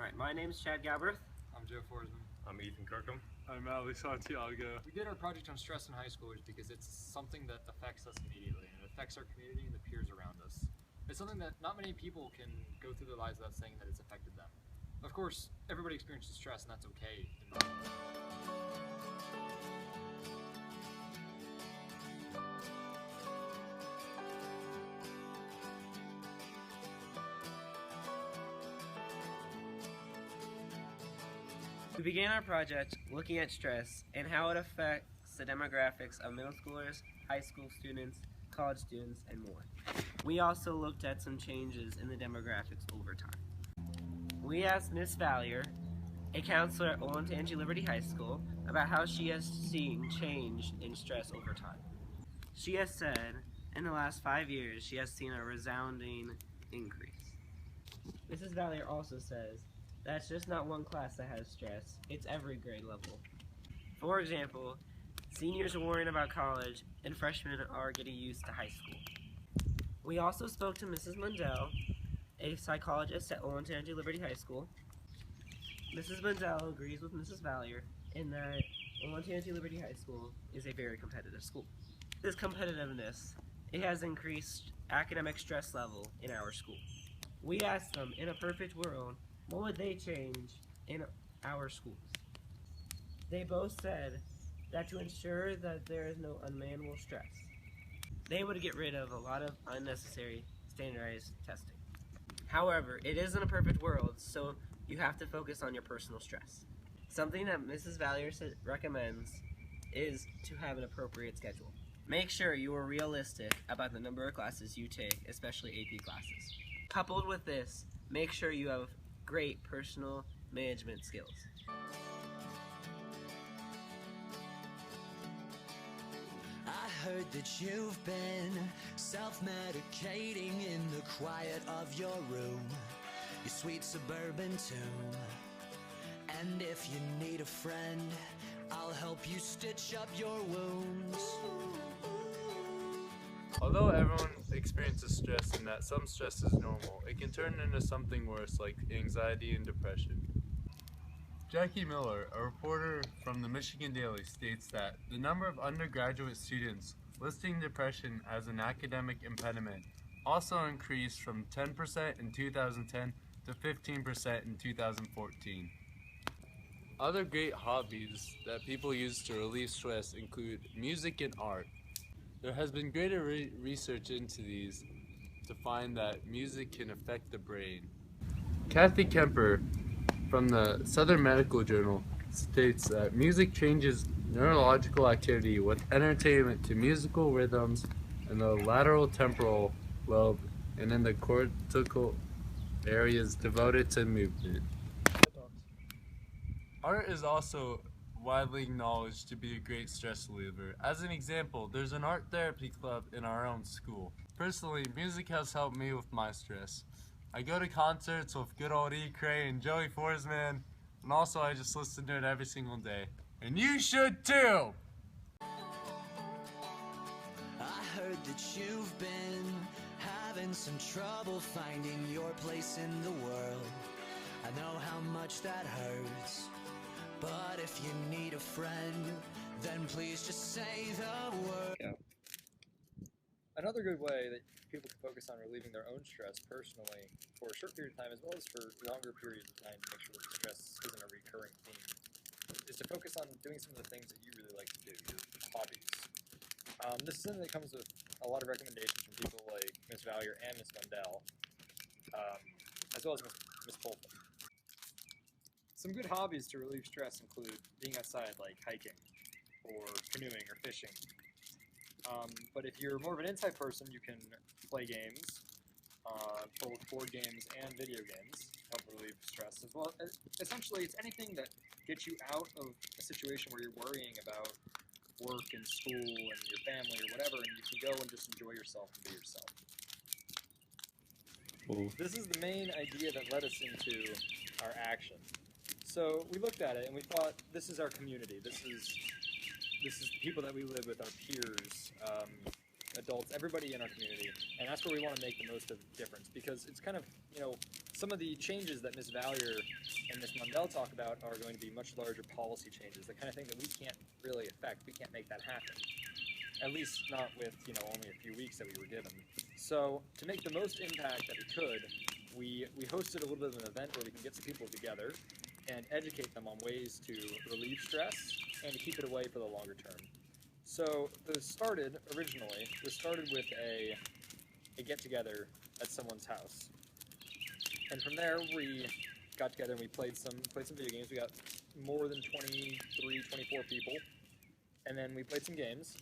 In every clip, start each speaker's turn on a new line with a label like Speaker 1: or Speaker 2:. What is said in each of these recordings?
Speaker 1: Alright, my name is Galbraith.
Speaker 2: I'm Forsman.
Speaker 3: I'm Kirkham.
Speaker 4: I'm Santiago.
Speaker 2: We did our project on stress in high schoolers because it's something that affects us immediately, and it affects our community and the peers around us. It's something that not many people can go through their lives without saying that it's affected them. Of course, everybody experiences stress, and that's okay.
Speaker 1: We began our project looking at stress and how it affects the demographics of middle schoolers, high school students, college students, and more. We also looked at some changes in the demographics over time. We asked Miss Valier, a counselor at Olentangy Liberty High School, about how she has seen change in stress over time. She has said, in the last 5 years, she has seen a resounding increase. Mrs. Valier also says, that's just not one class that has stress, it's every grade level. For example, seniors are worrying about college and freshmen are getting used to high school. We also spoke to Mrs. Mundell, a psychologist at Olentangy Liberty High School. Mrs. Mundell agrees with Mrs. Valier in that Olentangy Liberty High School is a very competitive school. This competitiveness, it has increased academic stress level in our school. We asked them, in a perfect world, what would they change in our schools? They both said that to ensure that there is no unmanageable stress, they would get rid of a lot of unnecessary standardized testing. However, it isn't a perfect world, so you have to focus on your personal stress. Something that Mrs. Valier recommends is to have an appropriate schedule. Make sure you are realistic about the number of classes you take, especially AP classes. Coupled with this, make sure you have great personal management skills.
Speaker 5: I heard that you've been self-medicating in the quiet of your room, your sweet suburban tomb. And if you need a friend, I'll help you stitch up your wounds.
Speaker 4: Although everyone experiences stress and that some stress is normal, it can turn into something worse like anxiety and depression. Jackie Miller, a reporter from the Michigan Daily, states that the number of undergraduate students listing depression as an academic impediment also increased from 10% in 2010 to 15% in 2014. Other great hobbies that people use to relieve stress include music and art. There has been greater research into these to find that music can affect the brain. Kathy Kemper from the Southern Medical Journal states that music changes neurological activity with entertainment to musical rhythms in the lateral temporal lobe and in the cortical areas devoted to movement. Art is also widely acknowledged to be a great stress reliever. As an example, there's an art therapy club in our own school. Personally, music has helped me with my stress. I go to concerts with good old E. Cray and Joey Forsman, and also I just listen to it every single day. And you should too!
Speaker 5: I heard that you've been having some trouble finding your place in the world. I know how much that hurts. But if you need a friend, then please just say the word.
Speaker 2: Yeah. Another good way that people can focus on relieving their own stress personally for a short period of time as well as for longer periods of time to make sure that stress isn't a recurring theme is to focus on doing some of the things that you really like to do, your hobbies. This is something that comes with a lot of recommendations from people like Ms. Valier and Ms. Mundell, as well as Ms. Polton. Some good hobbies to relieve stress include being outside, like hiking, or canoeing, or fishing. But if you're more of an inside person, you can play games, both board games and video games, help relieve stress as well. Essentially, it's anything that gets you out of a situation where you're worrying about work and school and your family or whatever, and you can go and just enjoy yourself and be yourself.
Speaker 4: Cool.
Speaker 2: This is the main idea that led us into our action. So we looked at it and we thought, this is our community. This is the people that we live with, our peers, adults, everybody in our community, and that's where we want to make the most of the difference, because it's kind of, Some of the changes that Ms. Valier and Ms. Mundell talk about are going to be much larger policy changes, the kind of thing that we can't really affect. We can't make that happen. At least not with, only a few weeks that we were given. So to make the most impact that we could, we hosted a little bit of an event where we can get some people together and educate them on ways to relieve stress and to keep it away for the longer term. So this started originally with a get-together at someone's house. And from there, we got together and we played some video games. We got more than 23, 24 people. And then we played some games.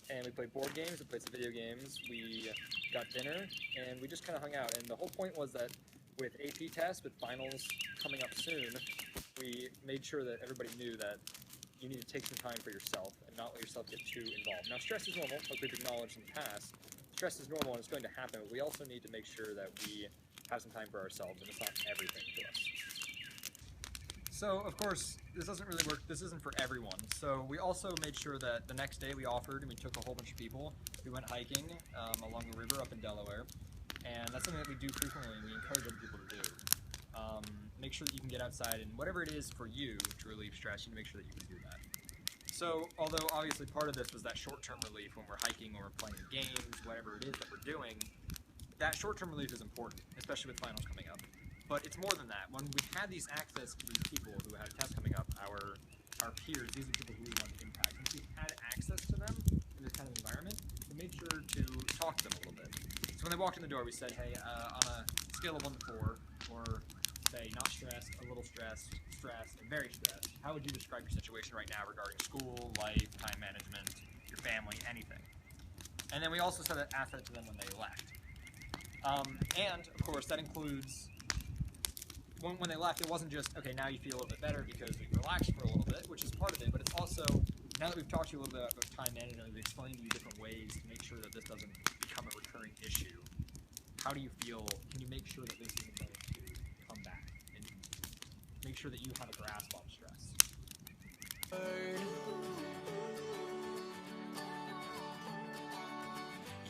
Speaker 2: And we played board games, we played some video games, we got dinner, and we just kind of hung out. And the whole point was that with AP tests, with finals coming up soon, we made sure that everybody knew that you need to take some time for yourself and not let yourself get too involved. Now, stress is normal, like we've acknowledged in the past. Stress is normal and it's going to happen, but we also need to make sure that we have some time for ourselves and it's not everything to us. So, of course, this doesn't really work. This isn't for everyone. So we also made sure that the next day we offered, and we took a whole bunch of people. We went hiking along the river up in Delaware, and that's something that we do frequently and we encourage other people to do. Make sure that you can get outside, and whatever it is for you to relieve stress, you need to make sure that you can do that. So, although obviously part of this was that short-term relief when we're hiking or we're playing games, whatever it is that we're doing, that short-term relief is important, especially with finals coming up. But it's more than that. When we had these access to these people who had tests coming up, our peers, these are people who we want to impact. Since we had access to them in this kind of environment, we made sure to talk to them a little bit. So when they walked in the door, we said, hey, on a scale of 1 to 4, or say not stressed, a little stressed, stressed, and very stressed, how would you describe your situation right now regarding school, life, time management, your family, anything? And then we also asked that to them when they left. And, of course, that includes... When they left, it wasn't just, okay, now you feel a little bit better because you relaxed for a little bit, which is part of it, but it's also, now that we've talked to you a little bit about time management, we've explained to you different ways to make sure that this doesn't become a recurring issue. How do you feel? Can you make sure that this isn't going to come back and make sure that you have a grasp on stress?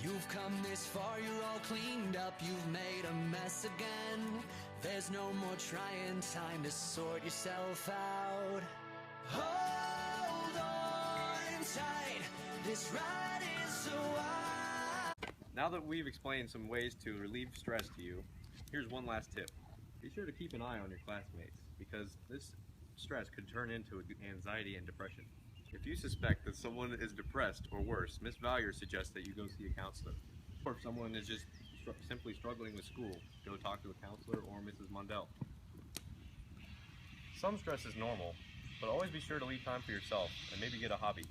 Speaker 5: You've come this far, you're all cleaned up, you've made a mess again. There's no more trying, time to sort yourself out. Hold on tight, this ride is so wide.
Speaker 3: Now that we've explained some ways to relieve stress to you, here's one last tip. Be sure to keep an eye on your classmates, because this stress could turn into anxiety and depression. If you suspect that someone is depressed or worse, Ms. Valier suggests that you go see a counselor. Or if someone is just simply struggling with school, go talk to a counselor or Mrs. Mundell. Some stress is normal, but always be sure to leave time for yourself and maybe get a hobby.